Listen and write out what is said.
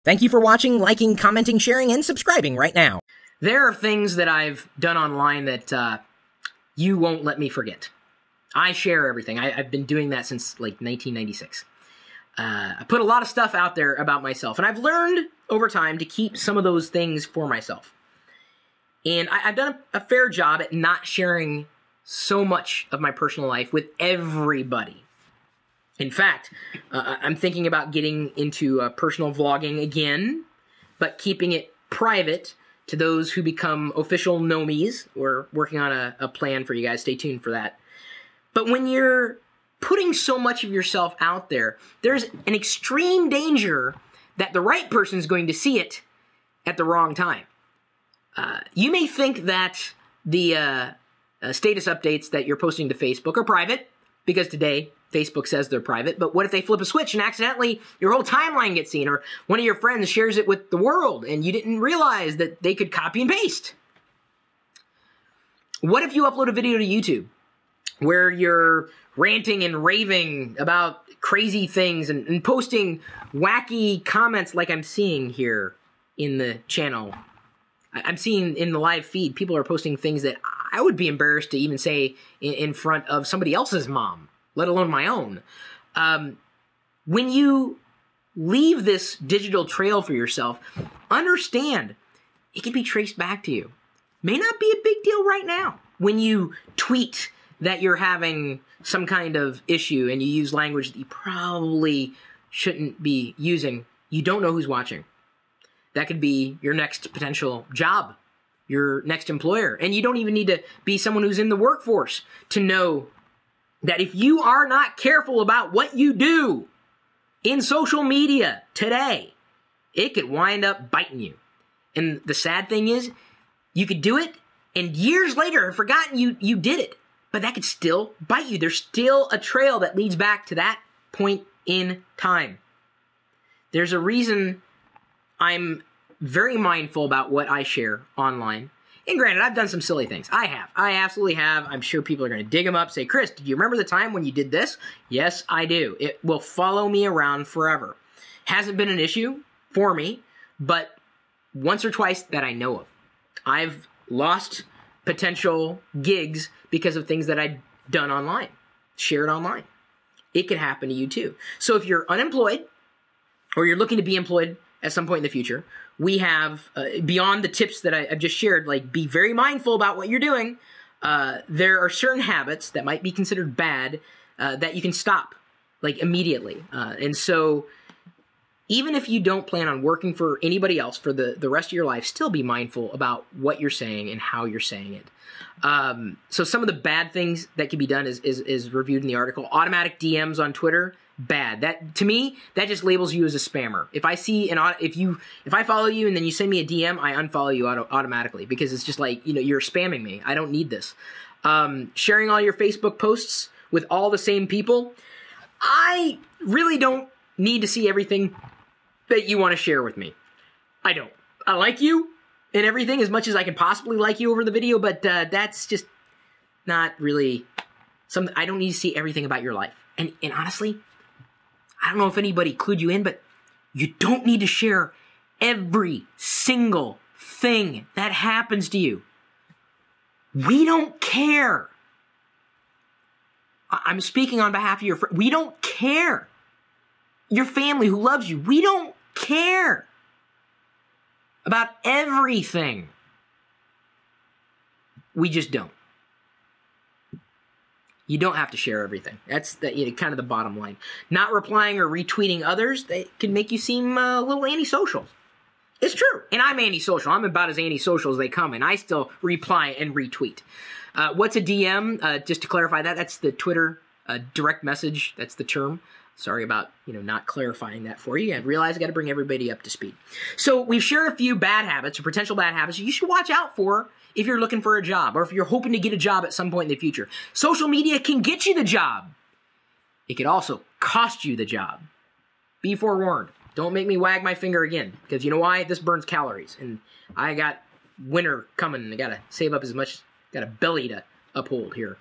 Thank you for watching, liking, commenting, sharing, and subscribing right now. There are things that I've done online that you won't let me forget. I share everything. I've been doing that since like 1996. I put a lot of stuff out there about myself, and I've learned over time to keep some of those things for myself. And I've done a fair job at not sharing so much of my personal life with everybody. In fact, I'm thinking about getting into personal vlogging again, but keeping it private to those who become official nomies. We're working on a plan for you guys. Stay tuned for that. But when you're putting so much of yourself out there, there's an extreme danger that the right person is going to see it at the wrong time. You may think that the status updates that you're posting to Facebook are private, because today Facebook says they're private, but what if they flip a switch and accidentally your whole timeline gets seen, or one of your friends shares it with the world and you didn't realize that they could copy and paste? What if you upload a video to YouTube where you're ranting and raving about crazy things and posting wacky comments like I'm seeing here in the channel? I'm seeing in the live feed, people are posting things that I would be embarrassed to even say in front of somebody else's mom, let alone my own. When you leave this digital trail for yourself, understand it can be traced back to you. May not be a big deal right now. When you tweet that you're having some kind of issue and you use language that you probably shouldn't be using, you don't know who's watching. That could be your next potential job, your next employer. And you don't even need to be someone who's in the workforce to know that if you are not careful about what you do in social media today, it could wind up biting you. And the sad thing is, you could do it and years later have forgotten you did it. But that could still bite you. There's still a trail that leads back to that point in time. There's a reason I'm very mindful about what I share online. And granted, I've done some silly things. I have. I absolutely have. I'm sure people are going to dig them up, say, Chris, did you remember the time when you did this? Yes, I do. It will follow me around forever. Hasn't been an issue for me, but once or twice that I know of. I've lost potential gigs because of things that I've done online, shared online. It could happen to you too. So if you're unemployed or you're looking to be employed at some point in the future, we have, beyond the tips that I've just shared, like be very mindful about what you're doing. There are certain habits that might be considered bad that you can stop like immediately. And so even if you don't plan on working for anybody else for the rest of your life, still be mindful about what you're saying and how you're saying it. So some of the bad things that can be done is reviewed in the article. Automatic DMs on Twitter, bad. That, to me, that just labels you as a spammer. If I see if I follow you and then you send me a DM, I unfollow you automatically, because it's just like, you're spamming me. I don't need this. Sharing all your Facebook posts with all the same people, I really don't need to see everything that you want to share with me. I don't. I like you and everything as much as I can possibly like you over the video, but that's just not really something. I don't need to see everything about your life. And honestly, I don't know if anybody clued you in, but you don't need to share every single thing that happens to you. We don't care. I'm speaking on behalf of your friend. We don't care. Your family who loves you, we don't care about everything. We just don't. You don't have to share everything. That's kind of the bottom line. Not replying or retweeting others, they can make you seem a little antisocial. It's true. And I'm antisocial. I'm about as antisocial as they come, and I still reply and retweet. What's a DM? Just to clarify that, that's the Twitter direct message. That's the term. Sorry about, not clarifying that for you. I realize I got to bring everybody up to speed. So we've shared a few bad habits or potential bad habits you should watch out for if you're looking for a job or if you're hoping to get a job at some point in the future. Social media can get you the job. It could also cost you the job. Be forewarned. Don't make me wag my finger again, because you know why? This burns calories, and I got winter coming, and I got to save up as much, got a belly to uphold here.